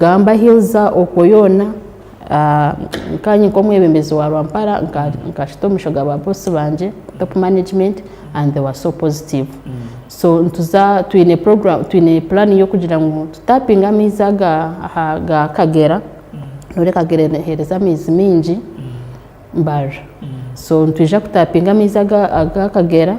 gamba hilza okoyona kanye komwebembezi wa Rwampara nkashitomisho gaba boss banje top management and they were so positive. So ntuza tuine program tuine plan yo kugira ngo tutapinga amiza ga Kagera nore Kagera hereza amizi mingi mbaje. So ntuje kutapinga amiza ga Kagera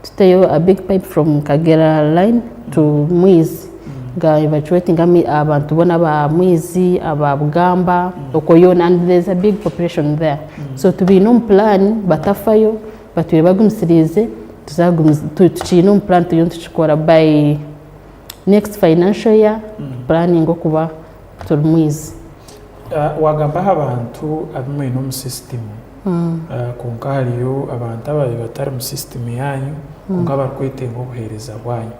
tuteyo a big pipe from Kagera line to Mwizi ga evacuating abantu bona ba Mwizi aba Bugamba okoyona, and there's a big population there. So to be no plan batafayo batuye bagumsirize tuchino plan tuyontuchikora by next financial year planning okuba turumwizi. Wagamba abantu abimwe no system konka hariyo abantu abaye batari mu system yanyu konka barkwite ngo buhereza bwanyu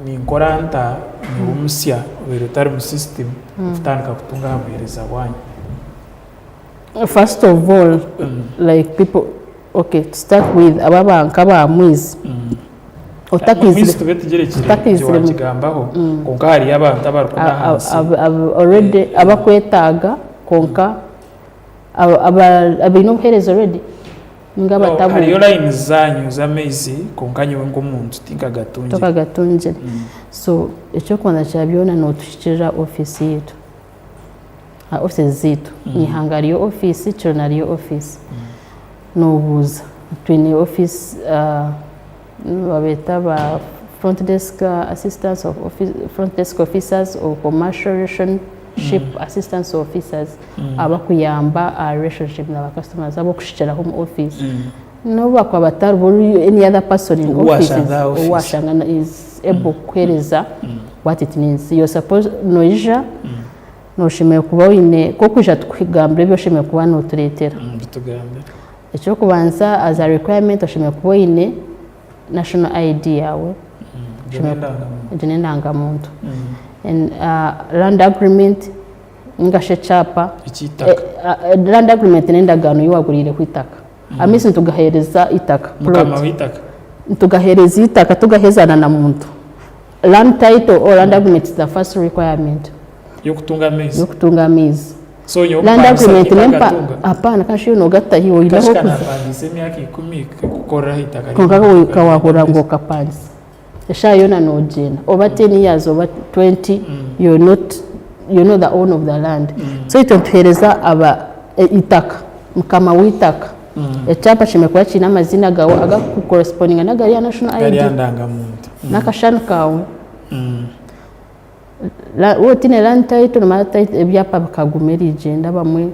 ni nkoranta ni umusya wirutari mu system ufutandika kutunga buhereza bwanyu. First of all, like people, okay, to start with ababanka ba Mwizi otakizire mugambaho konka hari abantu abarukuna hasi already abakwetaga konka abino buhereza already ngaba tabu hariyo line zanyu zamezi konka nyewe ngo muntu gatunje. So icyo kwanza cyabyona no tushikira office yetu office zitu ni hangariyo office chonariyo office no buza twine office babeta ba front desk assistants of office, front desk officers or commercial relationship assistants officers abakuyamba relationship na customers abo kushikira home office no bakwa bataru any other person in office washanga is able kuhereza what it means. You're supposed noija no shime kuba wine ko kuja tukigambye byo shime kuba no turetera tugambe icyo kubanza as a requirement shime kuba wine national ID yawe jene ndangamuntu and land agreement ngashe chapa land agreement nendagano yiwagurire kwitaka amisi tugahereza itaka tugahereza itaka tugahezana na muntu. Land title or land agreement is the first requirement yo kutunga amizi. So land agreement nempa hapana kashi no gata hiyo ilaho kuzandise myaka 10 gukora hitaka konka kawahura ngo kapanzi eshayona no jena over 10 years over 20 you're not the owner of the land. So itotuhereza aba itaka mkama witaka echapa chimekuwa china mazina gawo aga corresponding na gari ya national ID nakashana kawe la wotine land title na title ebyapa bakagumeri genda bamwe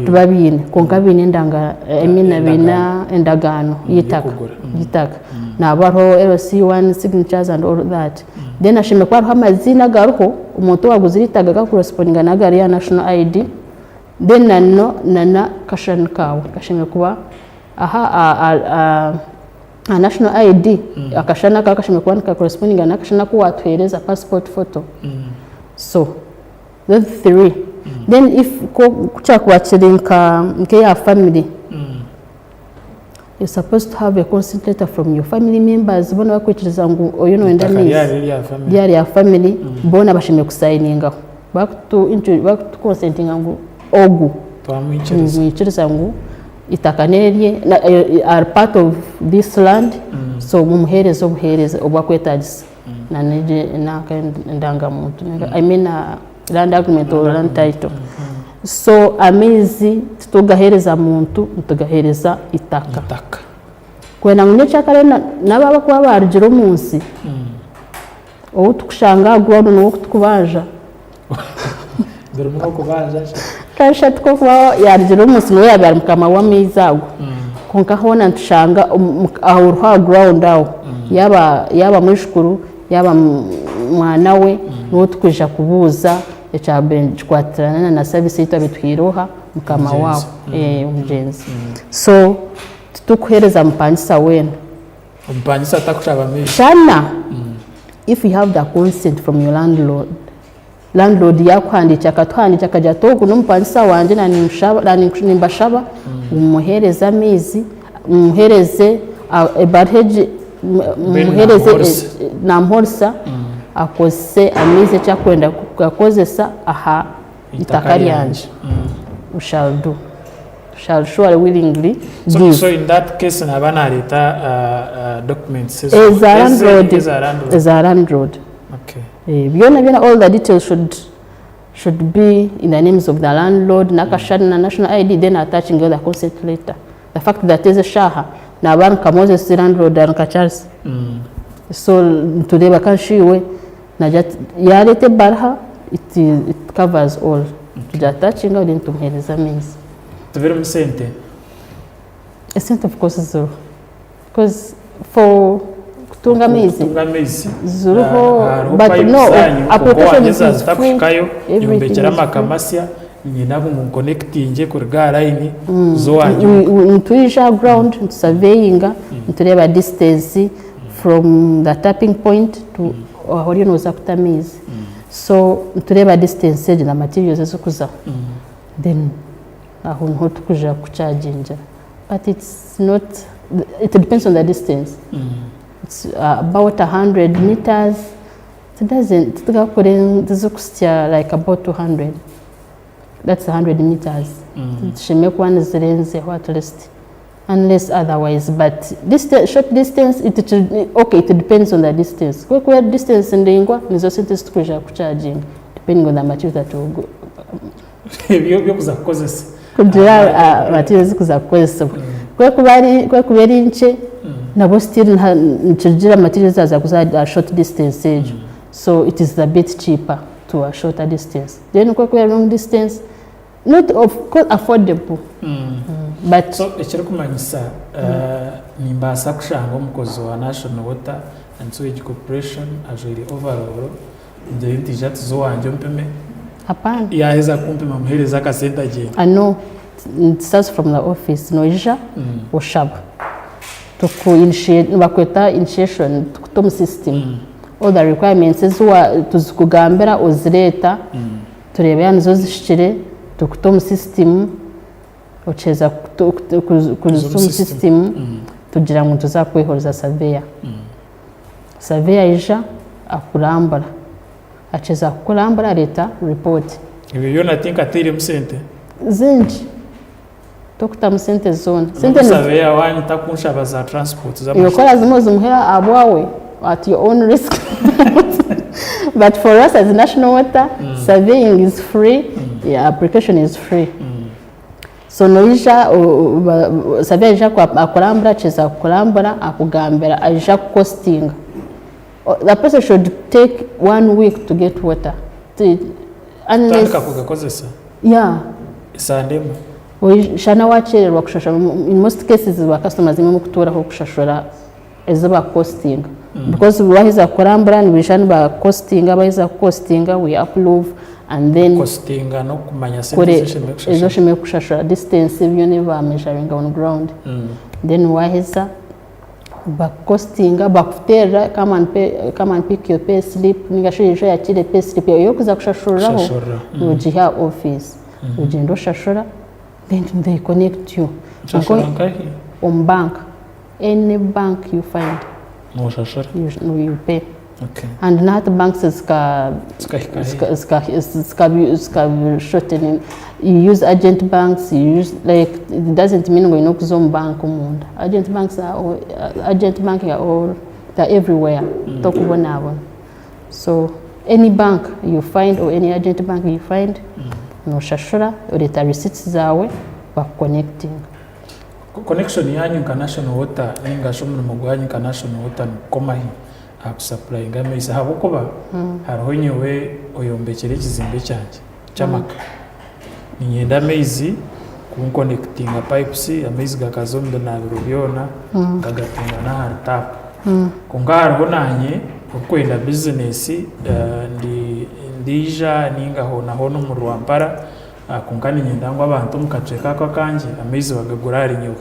tubabine konka bine ndanga emina bina endagano yitaka na baro LC1 signatures and all that. Then ashime kwa amazina garuho umuntu waguziritaga ga corresponding na gari ya national ID. Then nana kashana kawe kashime kuba a national ID akashana ka kashime kuba corresponding na kashana kuwa tuhereza passport photo. So those three. Then if kucha kuachirinka nke ya family you're supposed to have a consent letter from your family members bona bakwikiriza ngo oyo no enda ni diary ya family bona bashime kusigninga back to consenting ngo ogu twamwikiriza ngo itakanerye are part of this land. So mumuhereza obuhereza obwakwetagisa na neje ndanga muntu I mean land agreement or land title. So amezi tugahereza muntu tugahereza itaka kwena munyecha kale nababa kwa barjiro munsi o tukushanga gwo no kutukubaja ndurimo kubaja kasha tukuba yarjiro munsi no yabara mukama wa mizago konka hona ntushanga aho ground aho yaba mwishukuru yaba mwana we no tukuja kubuza echabench kwatrana na service ito bitwiroha mukama wao umujenzi. So tukuhereza mpangisa wena mpangisa atakushaba meshi shana if you have the consent from your landlord yakwandika akatwandika kaja togo no mpangisa wanje na nimbashaba umuhereza mizi umuhereze barheje umuhereze na mhorsa akozese amaizi ekyakwenda kugakozesa aha itaka ryanje shall surely willingly give. So in that case naba nareta documents as a landlord. Okay. Byona all the details should be in the names of the landlord, nakashana na national ID, then attaching the consent letter. The fact that is a shaha na banka Moses landlord and Charles. So tureba kanshiwe na yarete barha, it covers all. To attaching then to muhereza means. Very sente. A cent of course zero. Because for kutunga mezi zero, but no application is free. Everything is free. Nyinabo mu connecting kuri ga line zo wanyu tuisha ground surveying tureba distance from the tapping point to hori no zakutamizi. So tureba distance na materials zo kuza. Then aho nho tukuja kucharginga, but it depends on the distance. It's about 100 meters. It doesn't like about 200. That's 100 meters. She make one zirenze at least, unless otherwise. But this short distance, it depends on the distance. Where distance in the ingwa nizo sente tukuja kucharging depending on the material that will go. Byo kuzakozesa. Kugira materials kuzakozesa. Kwe kubera inche nabo still nchigira materials aza kuza short distance age. So it is a bit cheaper to a shorter distance. Then kwe kubera long distance, not of course affordable. But so ekiri kumanyisa nimbasa kushanga omukozi wa National Water and Sewage Corporation ajiri overall nje intijat zo wanje mpeme hapana yaweza kumpima muhereza ka center je. I know it starts from the office noisha oshaba to initiate bakweta initiation to system. All the requirements zuwa tuzikugambira ozireta turebe yanzo zishikire to system ocheza kuzumu system tugira ngo tuzakwehoreza surveyor. Surveyor ija akurambara acheza kurambara leta report ibi yona think atiri musente zinji tokuta musente zone sente surveyor wanyu takunsha baza transport za yokora zimozo muhera abwawe at your own risk. But for us as National Water, surveying is free, application is free. So noisha surveyor ija akurambara cheza kurambara akugambira aja costing. The person should take 1 week to get water. Unless yeah. Sandemo. Shana wachererwa kushashura. In most cases our customers imwe kutora ho kushashura ezaba costing. Because wahiza kurambara ni bishani ba costing abahiza costing we approve and then costing no kumanya sensation ezo kushashura distance ibyo ne ba measuring on ground. Then wahiza ba costing bakutera come and pick your pay slip nigashije ya kire pay slip yo kuza kushashuraho ujiha office ugendo shashura then they connect you on bank, any bank you find no shashura you pay. Okay. And not banks ska shortening. You use agent banks, you use like it doesn't mean we know zone bank umunda. Agent banks are all, they're everywhere. So any bank you find or any agent bank you find, no shashura or the receipts zawe ba connecting. Connection yanyu National Water ninga shumwe mugwanyu National Water komahi supply ngameze habukuba hariho nyewe oyombekere kizimbe cyanje cyamaka ninyenda mezi kunconnectinga pipes amezi gakazombe na birubyona kagatinga na hardtap kungaro nanye okwenda business ndija ninga ho no mu Rwampara kunkani nyenda ngo abantu mukaceka kwa kanje amezi bagagura ari nyewe.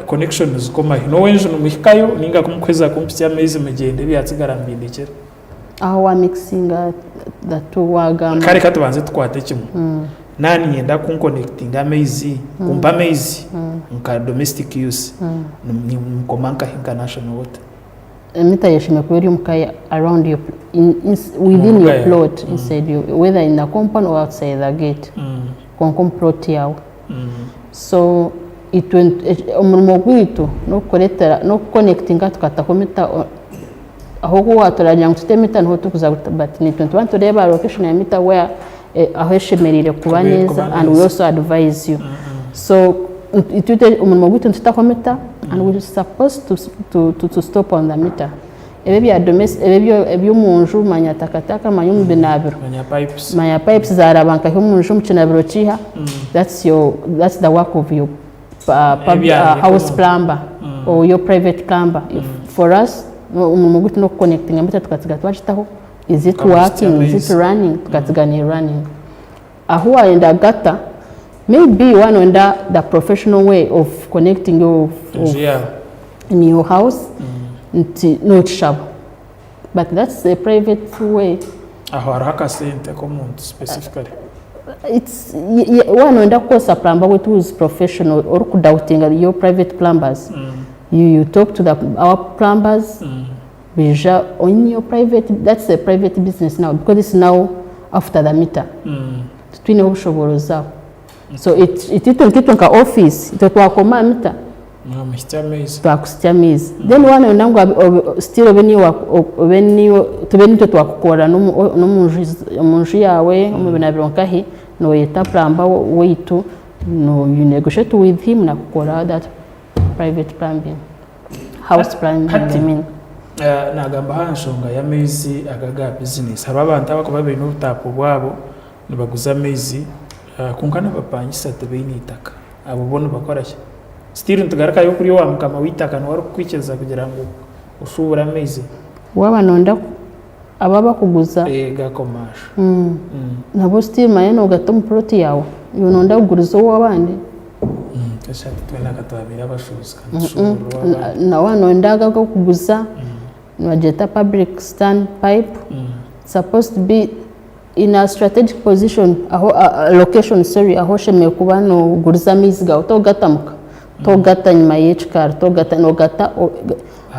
Connection zikoma no wenje no muhikayo ninga kumkweza kumpya amezi mugende byatsigara aho wa mixing the two wagamba kare katubanze twate kimwe nani nyenda kunconnecting amezi kumpa amezi nka domestic use ni mkomanka international water emita yeshime kubera umukaye around your within your plot inside you, whether in a compound or outside the gate konkom plot yawe. So umurimo gwitu no koletera no connectinga tukatakometa aho watoranya ngo tutemeta nho tukuza but ni 21 tureba location ya mita where aho eshemerire kuba neza, and we also advise you. So itute umurimo gwitu tutakometa and we are supposed to stop on the meter. Ebyo ebyo munju manya takataka manyu binabiro manya pipes zarabanka ho munju mukinabiro chiha. That's the work of your house plumber or your private plumber. For us umuguti no connecting amita tukatiga twachitaho, is it working, is it running, tukatiga ni running. Aho aenda gata maybe one under the professional way of connecting in your house no trouble, but that's a private way. Aho haraka sente community specifically it's one under course a plumber who is professional or doubting your private plumbers. You talk to our plumbers on your private, that's a private business now because it's now after the meter twine obushobozi zabo. So it office twakoma meter twakusitamiza then one nangu still tubeni twakukora n'umunju yawe umubinabironkahi no yeta plumber weitu no you negotiate with him na kukora that private plumbing, house plumbing. I mean nagamba hanshonga ya mezi agaga business haba abantu abakoba bintu butapo bwabo nibaguza mezi kunkana bapangisa tebeni itaka abo bono bakorashya still ntugaraka yo kuri wa mukama witaka no wari kwikeza kugira ngo ushubura mezi wabanonda ababa kuguza gakomasha nabo still mayeno gatom plot yawe yononda kuguriza wabandi kashati twena katabira bashubuska na wanondaga kuguza nwajeta public stand pipe supposed to be in a strategic position aho location aho sheme kuba no guriza miziga utogatamuka togata nyuma y'echkar togata no gata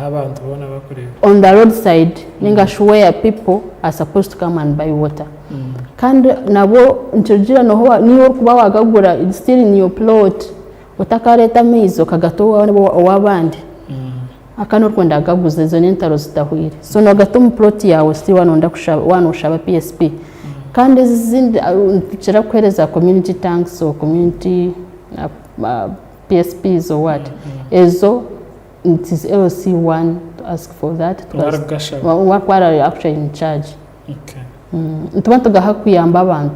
abantu bona bakorera on the roadside ninga where people are supposed to come and buy water. Kandi nabo ntugira no niyo kuba wagagura it's still in your plot utakareta mizo kagatowa wabandi akano kwenda gaguza izo n'intaro zitahwire so no gato plot yawe still wanonda ushaba PSP kandi zindi ntugira kwereza community tanks or community PSPs or what ezo it is LC1 to ask for that what are actually in charge. Ntubantu gahakuyamba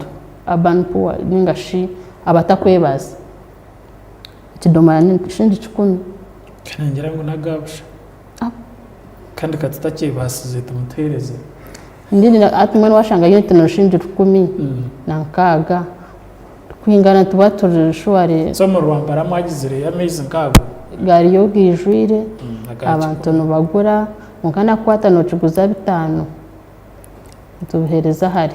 abantu ningashi abatakwebaza kidomara n'ishindi chikumi kanangira ngo nagabusha kandi katatakiye basize tumutereze ndindi atumwe washanga yete no shindi 10 na nkaga kwingana tubaturije shware so mu Rwanda amagizire amazing kago gari yo gijwire abantu no bagura mukana kwata no kiguza 5 tubihereza hari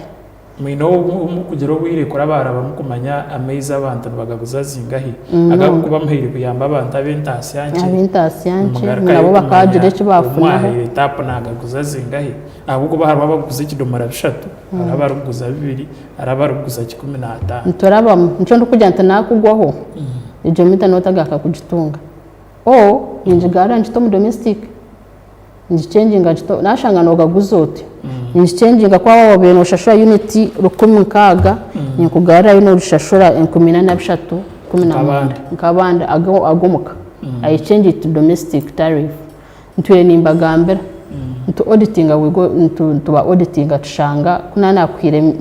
mwino umukugero wire kora baraba mukumanya ameza abantu bagaguza zingahi agakuba muhire kuyamba abantu abentasi yanke nabo bakagire cyo bafuna etapo nagaguza zingahi ahubwo bahari baguza ikidomara 3 arabaruguza 2 arabaruguza 15 ntoraba nco ndukujyanta nakugwaho ijo mita notagaka kugitunga ninjigara njito mu domestic njichenjinga njito nashanga nogaguzote njichenjinga kwa wabo beno shashura unity 10 nkugara ino rushashura 13 10 nkabanda agomuka I change it to domestic tariff ntwe nimbagambera ntu auditing wigo ntu auditing tushanga kunana kwire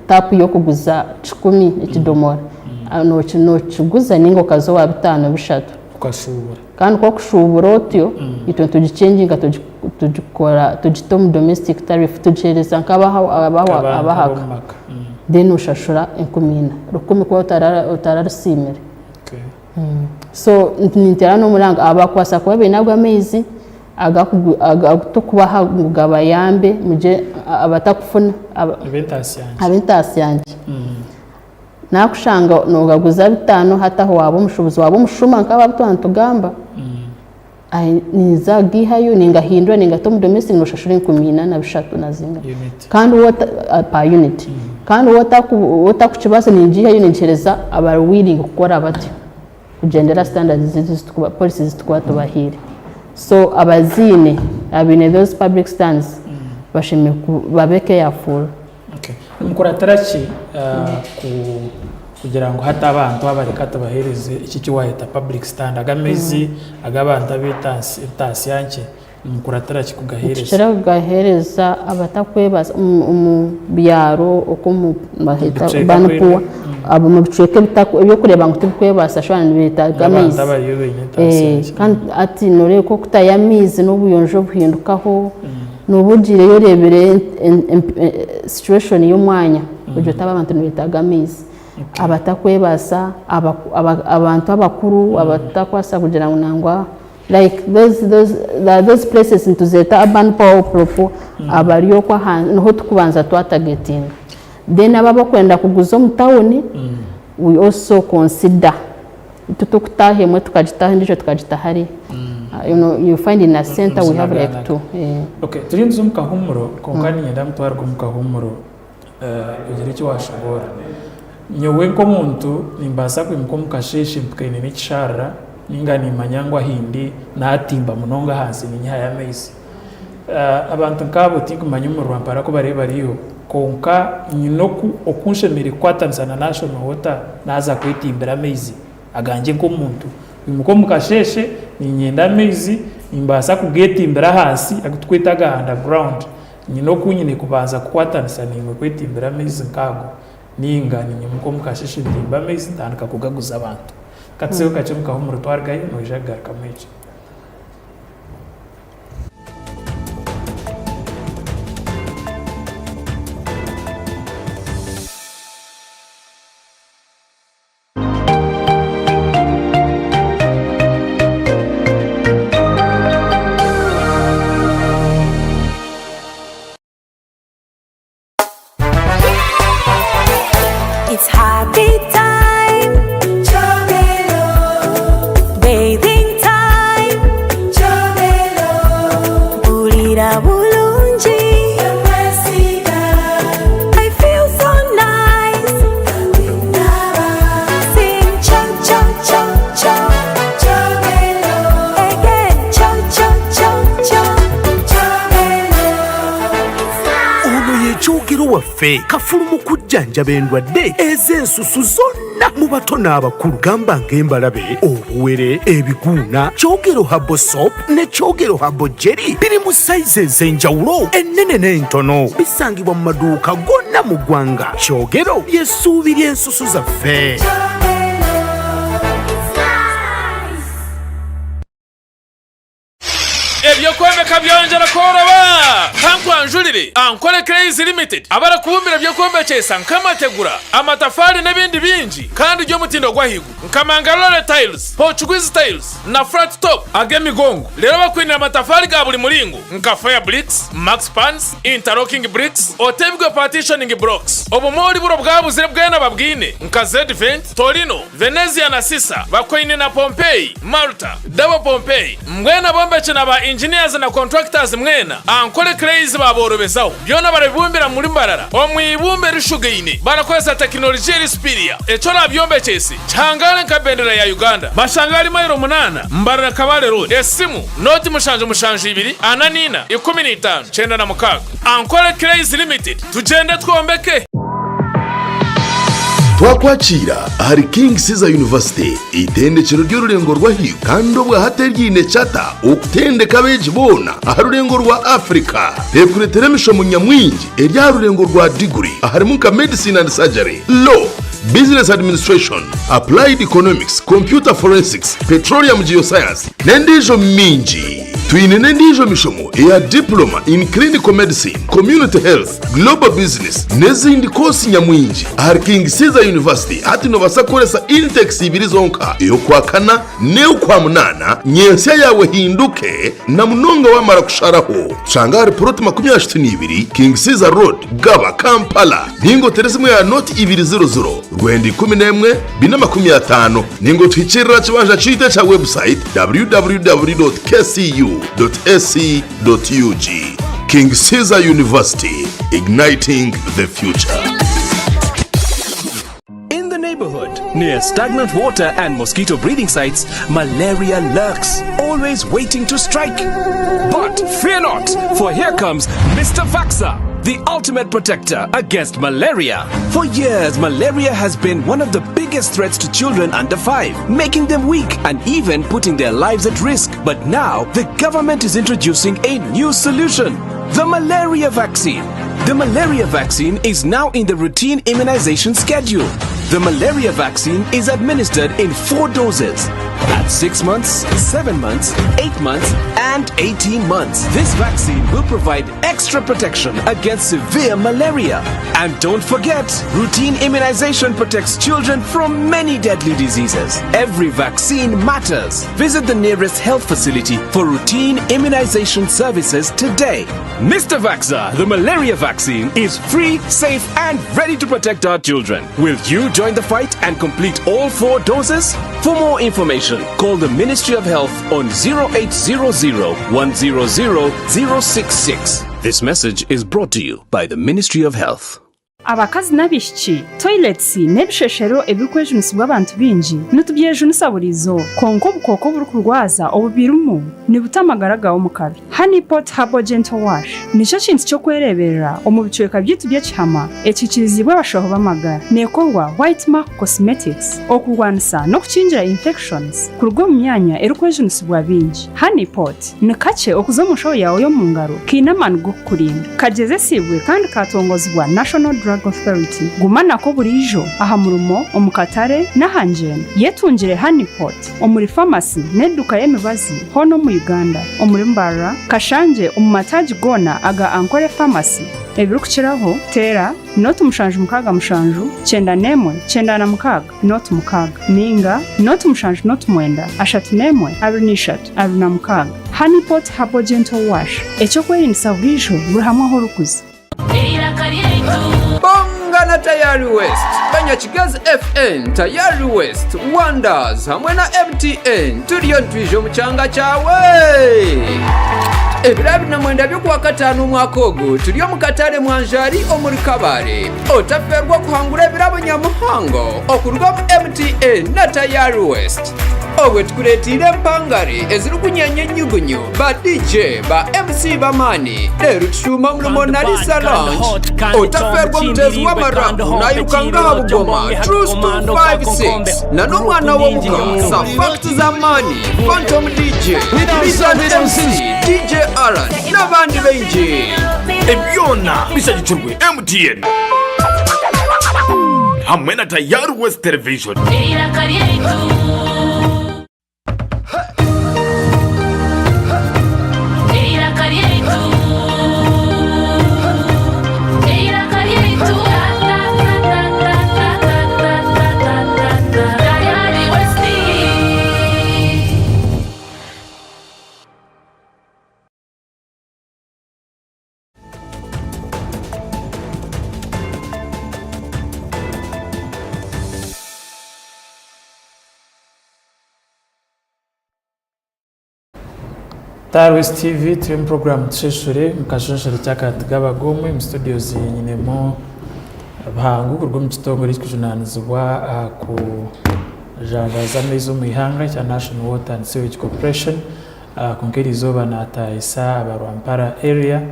tapu yo kuguza 10 ikidomora no kiguza ningo kazo wa 5 bishatu ukashubura kandi ko kushubura otyo ito tugichenjinga tugikora tugitoma domestic tariff tugereza nk'abahaka then ushashura 10 ko utararusimira so nintera no muranga abakwasa kwa benagwa amezi agakubaha mugaba yambe muje abatakufuna abentasi yanje nakushanga nogaguza 5 hataho wabo mushubuzi wabo mushuma nk'aba tugamba niza gihayo ningahindura ningatoma domestic no shashuri 13 na zinga kandi wota pa unit kandi wota kukibaza ninjihayo ninchereza aba willing gukora bati kugendera standards zitukuba policies zitukuba tubahire so abazine abine those public stands bashime babeke yafura okay mukorataraki kugira ngo hata abantu abareka tabahereze iki kiwahita public stand agamezi agabanta bitasi yanke mukorataraki kugahereza kira kugahereza abatakwebaza byaro uko bahita banpuwa abo mubiceke bitako ibyo kureba ngo tukwebasa shwana bita gamezi kandi ati nore ko kutayamizi n'ubuyonjo buhindukaho n'ubugire yo rebere situation y'umwanya ujyo taba abantu bita gamezi abatakwebasa abantu abakuru abatakwasa kugira ngo nangwa like those places ntuzeta urban power propo abariyo kwa no tukubanza twatageting then ababa kwenda kuguza mu town we also consider tutukutahe mwe tukajitaha ndicho tukajitahari you find in a center we have like two okay turinze mu kahumuro konkani nyenda mutwarwa mu kahumuro ugire cyo washobora nyowe ko muntu nimbasa kwimko mukasheshe mpukene n'ikishara ningani manyangwa hindi natimba munonga hasi ninya ya mezi abantu nkabo tinkumanya mu Rwanda ko bareba riyo konka nyinoku okunshemere kwatanzana national water naza kwitimbira mezi aganje ko muntu imko mukasheshe ninyenda mezi imbasa kugetimbira hasi agutwitaga underground nyinoku nyine kubanza kwatanzana nimwe kwitimbira mezi nkago ningani nyimko mukasheshe ndimba mezi ndandika kugaguza abantu katseo kacho mukahumuro twargaye no jagar kameje It's happy time, Chobelo. Bathing time, Chobelo. Bulira bulungi, I feel so nice. Sing cho cho cho cho, Chobelo. Again cho cho cho cho, Chobelo. Ono ye chogero waffe kafulumu kujjanja bendwadde ezensusu zonna mu bato n'abakulu gamba ng'embalabe obuwere ebiguuna kyogero habo soap ne kyogero habo jerry biri mu sayizi ez'enjawulo ennene n'entono bisangibwa mu maduuka gonna mu ggwanga kyogero ly'essuubi ly'ensusu zaffe. ebyokwomeka byonjera koroba kankwanjulire ankole Crazy Limited abara kubumbira byokwombekesa nkamategura amatafari n'ebindi bingi kandi ryo mutindo gwahigu nkamangalole tiles Portuguese tiles na flat top agemigongo lero bakwinira amatafari ga buli mulingo nka fire bricks max pans interlocking bricks otebwe partitioning blocks obumoli buro bwabuzire bwena babwine nka Z-Vent Torino Venezia na Sisa bakwine na Pompeii Malta double Pompeii mwena bombeche na ba engineers na contractors mwena ankole Crazy baborobezaho byona barabibumbira muri mbarara omwibumbe rishugeine barakoza technology rispiria echo nabyombekyesi cyangale nka bendera ya Uganda bashangali mayiro 8 mbarara Kabale road esimu noti mushanje 2 ananina 15 9 na mukaga ankole Crazy Limited tugende twombeke twakwakira hari King Caesar University itendekero ry'ururengo rwa hiyo kandi obwa hatergine chata okutendeka beji bona aharurengo rwa Africa pekuretera mishomo nyamwingi erya rurengo rwa degree aharimu ka medicine and surgery law business administration applied economics computer forensics petroleum geoscience nendijo mingi twine nendijo mishomo ya diploma in clinical medicine community health global business nezindi kosi nyamwingi hari King Caesar University hati no basakoresa intex ibiri zonka iyo kwa kana ne kwa munana nyensia yawe hinduke na munonga wa mara kusharaho changari proti 22 King Caesar Road Gaba Kampala ningo teresimu ya noti 200 rwendi 11 2025 ningo twikirira kibanja cyite cha website www.kcu.ac.ug. King Caesar University, igniting the future. In the neighborhood, near stagnant water and mosquito breeding sites, malaria lurks, always waiting to strike. But fear not, for here comes Mr. Vaxa, the ultimate protector against malaria. For years, malaria has been one of the biggest threats to children under 5, making them weak and even putting their lives at risk. But now, the government is introducing a new solution, the malaria vaccine. The malaria vaccine is now in the routine immunization schedule. The malaria vaccine is administered in 4 doses at 6 months, 7 months, 8 months, and 18 months. This vaccine will provide extra protection against severe malaria. And don't forget, routine immunization protects children from many deadly diseases. Every vaccine matters. Visit the nearest health facility for routine immunization services today. Mr. Vaxa, the malaria vaccine is free, safe, and ready to protect our children. Will you join the fight and complete all 4 doses? For more information, call the Ministry of Health on 0800 100 066. This message is brought to you by the Ministry of Health. Abakazi n'abishiki toilets n'ebisheshero ebikwejunisibwa abantu bingi nitubyejunisa konko bukoko buri kurwaza obubirumu nibutamagara gawo mukabi. Honeypot Herbal Gentle Wash nico kintu cyo kwereberera omubicweka byitu by'ekihama ekikirizibwa abashoho b'amagara nekorwa White Mark Cosmetics okurwanisa no kukingira infections kurugwa mu myanya erikwejunisibwa bingi. Honeypot ni kace okuza mushoho yawe yo mu ngaro kinamani go kurinda kageze sibwe kandi katongozibwa National Drug Authority. Gumana ko burijo aha murumo omukatare n'ahanjene yetungire Honeypot omuri pharmacy n'eduka y'emibazi hono mu Uganda omuri Mbara Kashanje omumataji gona aga Ankole Pharmacy ebirukiraho tera notu mushanju mukaga mushanju chenda nemwe chenda na mukaga notu mukaga ninga notu mushanju notu mwenda ashatu nemwe abinishatu abina mukaga. Honeypot Herbal Gentle Wash echo kwerinisa burijo burahamwa horukuzi. Bongana Tayari West, Banyakigazi FN, Tayari West, Wonders, hamwe na MTN, tuliyo ntwijo mukyanga kyawe. Ebirabi na mwenda byo kuwa 5 umwaka ogwo tuliyo mu Katale Mwanjari omuri Kabale. Otaferwa kuhangura ebirabo nyamuhango okuruga mu MTN na Tayari West. Owe tukuretire mpangare eziri kunyanya nyugunyu ba DJ ba MC bamani leru tushuma mlumo na Lisa Lounge. Otaferwa mtezu wa marabu na yukanga habugoma Truce 256 na numwana wa muka sa Fact Zamani Phantom DJ Lisa MC DJ Alan na bandi benji Ebyona bisagichurwe MTN hamwe na Tayari West Television. Tayari West TV turi mu program tsheshure mukashashara cyakatgaba gomwe mu studios nyinemo bahangu kurwo mu kitongo rikijunanizwa ku jandaza mezo mu ihanga cya National Water and Sewage Corporation kunkeri zoba natayisa abarwampara area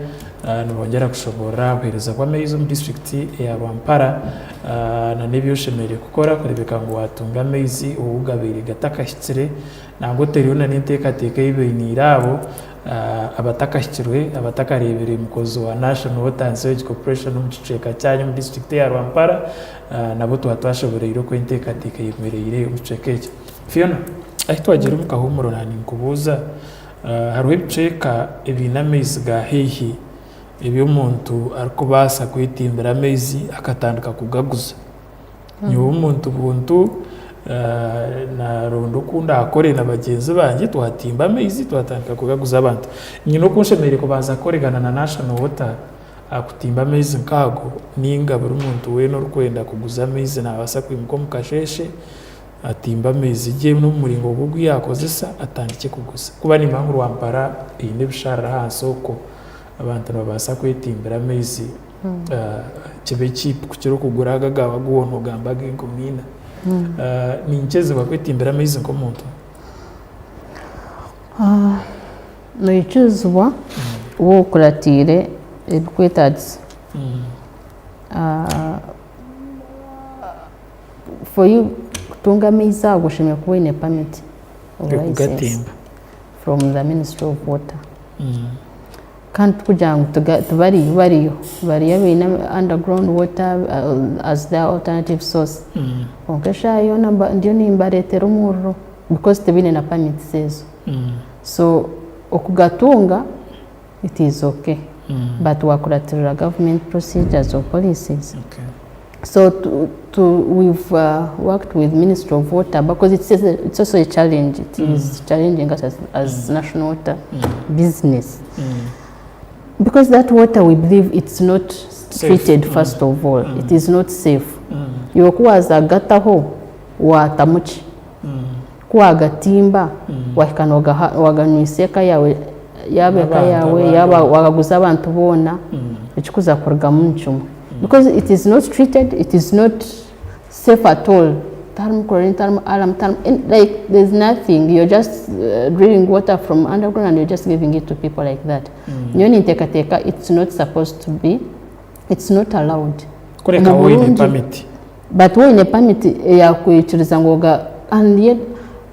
nibongera kushobora kuhereza kwa mezo mu district ya Rwampara na nebyoshemere gukora kurebeka ngo watunga mezi ubugabiri gatakashyitsire ntabwo teriona n'inteka teka y'ibinirabo abatakashyikirwe abatakarebereye umukozi wa National Water and Sewage Corporation mu giceka cyanyu mu district ya Rwampara nabo twashoboreye iro ko inteka teka yimereye mu giceka Fiona ahitwa agira umukahumuro nani kubuza haruwe biceka ibinamezi ga hehi ibyo umuntu arikubasa kwitimbira amezi akatandika kugaguza niwo umuntu buntu na rondo kunda akore na bagenzi banjye twatimba amezi twatandika kugaguza abantu nyino kunshemere ko baza koregana na National Water akutimba amaizi nkago ninga buri muntu weena orikwenda kuguza amaizi nabasa kwimuka omu kasheshe atimba amaizi gye n'omuringo ogwo yakozesa atandike kuguza kuba nimpamvu Rwampara eine ebisharara hansi okwo abantu nibabasa kwetimbira amaizi kibe kipu kukira okugura aga gaba gwona ogamba g'enkumi 4 ninkyezibwa kwetimbira amaizi nk'omuntu noikizibwa wowe okuratire ebikwetagisa for you kutunga amaizi ago oshemeye kuba oine permit of license from the Ministry of Water kandi kugira ngu bariyo baine underground water as their alternative source onkesha yona ndiyo nimbaretera omuriro because tebiine na permits ezo so okugatunga it is okay but wakuratirira government procedures or policies so we've worked with Ministry of Water because it's also a challenge. It is challenging us as national water business because that water we believe it's not treated first of all. It is not safe. Yokuwaza gataho watamuchi kuwa gatimba wakana waganwiseka yawe yabeka yawe yaba wagaguza abantu bona ekikuza kurga munchumu because it is not treated, it is not safe at all. Thermal chlorine, thermal alarm, like there's nothing. You're just drilling water from underground and you're just giving it to people like that. Nyoni teka it's not supposed to be. It's not allowed. Kureka wo ine permit. But wo ine permit ya kuyituriza ngoga and yet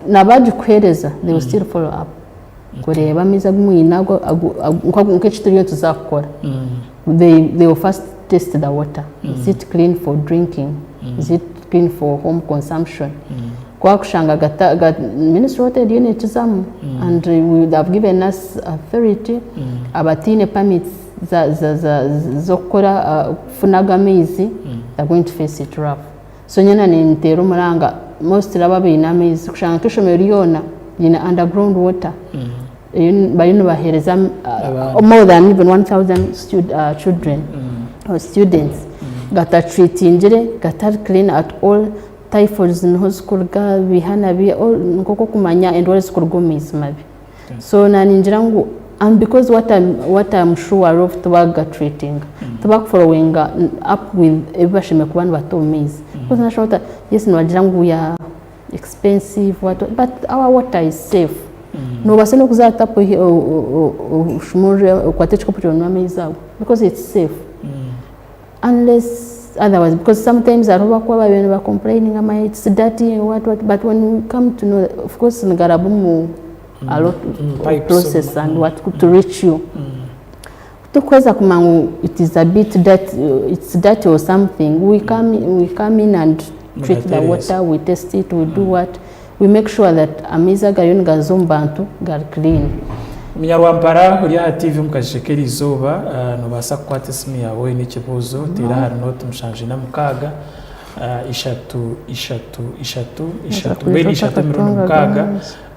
nabaji kuhereza they will still follow up. Kureba miza gumwinago nk'ekituriyo tuzakora. They will first test the water. Is it clean for drinking? Is it clean for home consumption? Kwa kushanga Ministry of Water ndiyo nechizamu and we would have given us authority abatine permits zo kukora kufunaga amaizi they're going to face it rough. So nyena nintera umuranga most laba bina amaizi kushanga tushomero yona yina underground water bayino bahereza more than even 1,000 children or students gata treatingire gata clean at all typhoid in school ga bihana bi all nkoko kumanya and all school gomis mabi so naninjira ngo and because what I'm sure of tubaga treating tubak following up with ebashime kubantu batomizi because national water yes nwagira ngo ya expensive water but our water is safe no baseno kuzata po ushumure kwatechiko putyo n'amaizago because it's safe unless otherwise because sometimes aroba kwa babene ba complaining ama it's dirty what but when we come to know of course ngarabumu a lot of process and what to reach you tukweza kumangu it is a bit that it's dirty or something we come in and treat the water, we test it, we do what we make sure that amiza gayoni gazombantu gar clean. Munyarwampara uri ha TV mukashekera izuba nobasa kwata isimi yawe n'ikibuzo tira hari note mushanje na mukaga ishatu beni ishatu mukaga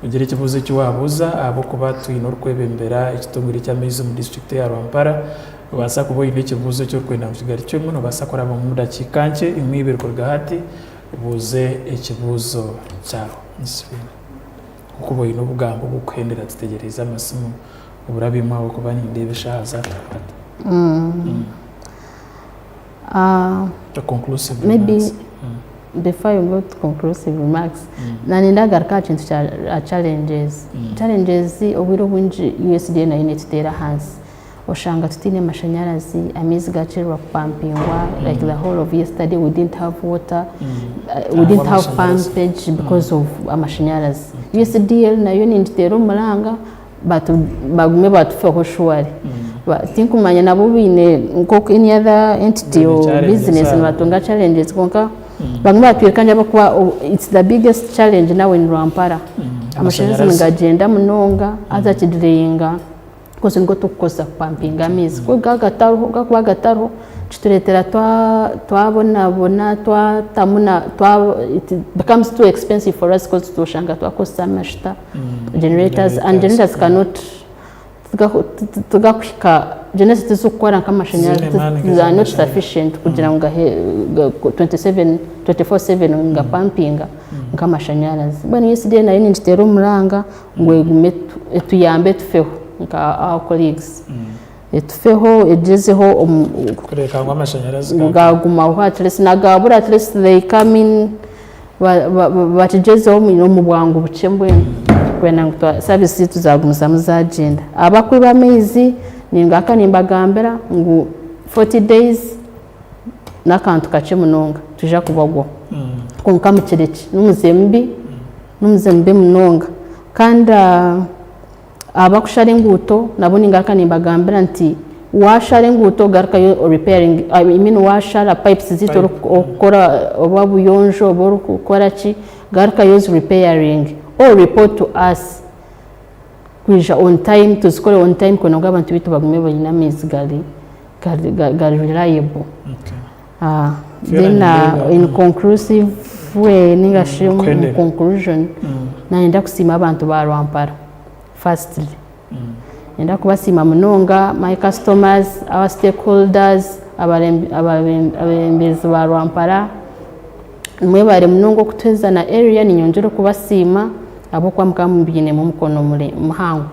ugire ikibuzo cy'wabuza abo kuba tuyino rwebembera ikitonguri cy'amizo mu district ya Rwampara basa kuboye n'ikibuzo cyo kwenda mu Kigali cyo muno basa kora mu mudakikanke imwibirwa gahati buze ikibuzo cyaho nisibina kuko boye no bugambo bukwendera tutegereza amasimu uburabimwa uko bani ndebesha haza the conclusive maybe remarks. before you go to conclusive remarks nanindagaruka kintu challenges obwiro bunji USDA na unit tera hansi oshanga tutine amashanyarazi amizi gacirwa pumpingwa like the whole of yesterday we didn't have water we didn't have pumpage because of amashanyarazi USDA na unit tera umuranga bagume batufeho shwari tinkumanya nabo bine nkoko any other entity or business batunga challenges konka bamwe batwirikanje bakuba it's the biggest challenge now in Rwampara amashanyarazi ngagenda munonga azakidirenga kose ngo tukosa pumping amizi ko gagataro chituretera twabona twatamuna it becomes too expensive for us because tushanga twakosa mashita generators and generators cannot tugakwika genesis zokora nk'amashanyarazi za not sufficient kugira ngo 24/7 ngapampinga nk'amashanyarazi bani yesterday nayo nitero umuranga ngo egume tuyambe tufeho nka our colleagues etufeho ejezeho kureka ngo amashanyarazi ngaguma ho atless nagabura atless they come in batejezeho mu bwangu bucembwe kwena ngo service tuzagumuza muzagenda abakwi bamezi ningaka nimbagambera ngo 40 days nakantu kace munonga tuja kubagwa konka mukireki numuzembe munonga kandi abakushare nguto nabo ningaka nimbagambera nti washare nguto garuka yo repairing I mean washara pipes zito okora obabuyonjo obokora ki garuka yo repairing or report to us kwija on time tuzikore on time kono abantu bitu bagume bayina mezi gali reliable. Then in conclusive way ningashimu in conclusion naenda kusima abantu ba Rwampara firstly enda kubasima munonga my customers our stakeholders abembezi ba Rwampara mwe bare munongo kutweza na area ninyongero kubasima abo kwa mukambine mu mukono muri muhango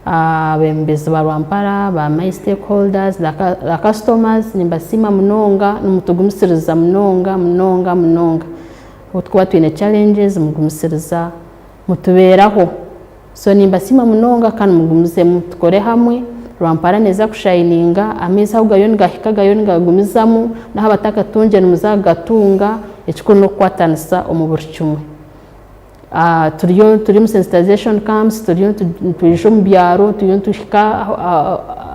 abembezi ba Rwampara ba my stakeholders the customers nimbasima munonga numutugumisiriza munonga utwa twine challenges mugumisiriza mutuberaho so nimbasima munonga kandi mugumuze mutukore hamwe Rwampara neza kushininga ameza ahubwo yo ngahikaga yo ngagumizamu naho batakatunje numuzagatunga ekikono no kwatanisa omuburicumwe turi mu sensitization camps turi tujo mu byaro turi tushika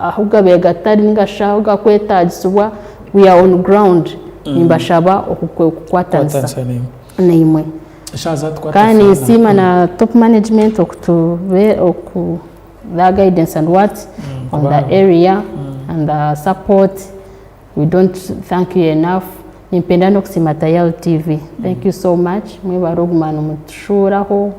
ahubwo begatari ningashaho gakwetagiswa we are on ground nimbashaba okukwatanisa nimwe kandi sima na top management oku the guidance and what on the area and the support we don't thank you enough nimpendano kusima Tayal TV thank you so much mwe barogumana mutushuraho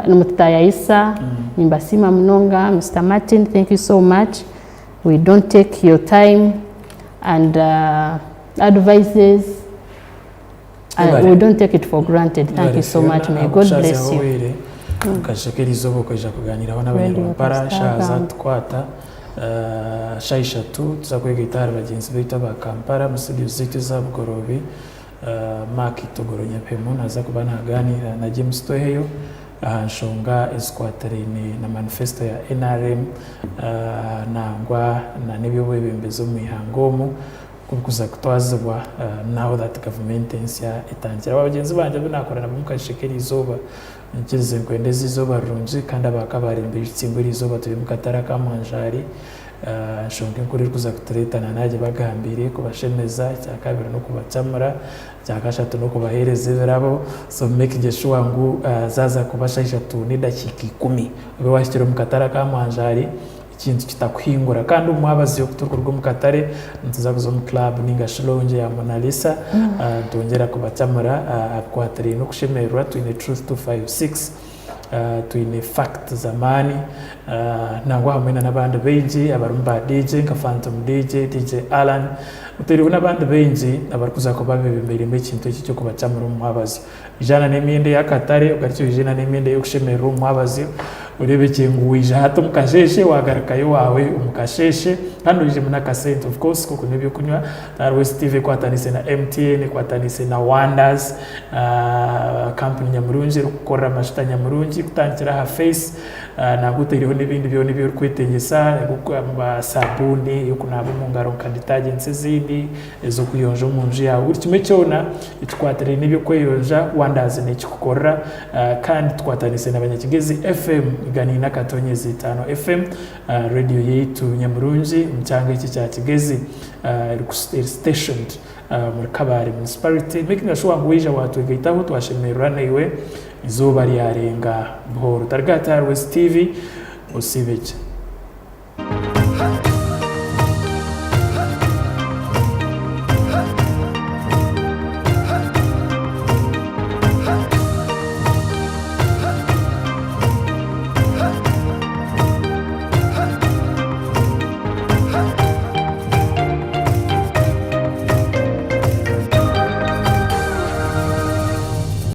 numutayayisa nimbasima munonga Mr. Martin thank you so much we don't take your time and advices we don't take it for granted thank you so much may God bless you kashekerizo bokoja kuganiraho n'abanyarwanda shaza twata shaishatu tuzakwega itara bagenzi bita ba Kampala mu studio ziti za Bugorobi Mark Togoronya Pemo naza kuba naganira na James Toheyo nshonga esquaterine na manifesto ya NRM nangwa na nibyo bembezo mu ihangomo kukuza kutwazwa now that government ya itangira abagenzi banje binakorana mu kashekerizo ba nkize kwendeza izoba runji kandi abakabarembe itsimburi izoba turi mukatara kamanjari shonke kuri kuza kuturetana naje bagambire kubashemeza cyakabira no kubacamura cyakashatu no kubahereza birabo so make sure ngo zaza kubashayisha tuni dakika 10 ube washyira mukatara kamanjari ikintu kitakwingura kandi umwabazi yo kuturwa mu Katare ntuzaguzo mu club ningashilonje ya Mona Lisa tongera kubacamura akwatari no kushemerwa twine truth 256 twine fact zamani nangwa hamwe n'abandi benji abarumba DJ nka Phantom DJ Alan utiriho n'abandi benji abarukuza ko babebembere ikintu cyo kubacamura umwabazi ijana n'imyende ya Katare ugaricyo ijana n'imyende yo kushemerwa umwabazi urebeke nguwije hato mukasheshe wagarakayo wawe umukasheshe kandi uje muna kasent of course kuko nibyo kunywa West TV kwatanise na MTN kwatanise na Wonders company nyamurunji rukora amashita nyamurunji kutandikira ha face nagutiriho n'ibindi byo nibyo kwitengesa gukamba sabuni yo kunaba mu ngaro kandi tagense zindi zo kuyonja mu nje yawe urikime cyona itwatere nibyo kweyonja Wonders ne kikukora kandi twatanise n'abanyakigezi FM gani na katonyezi 5 FM radio yetu nyamurunji mchango iki cya Kigezi stationed muri Kabare municipality making sure ngo wije watu gitaho twashemerwa naiwe izuba ryarenga buhoro targata West TV usibeje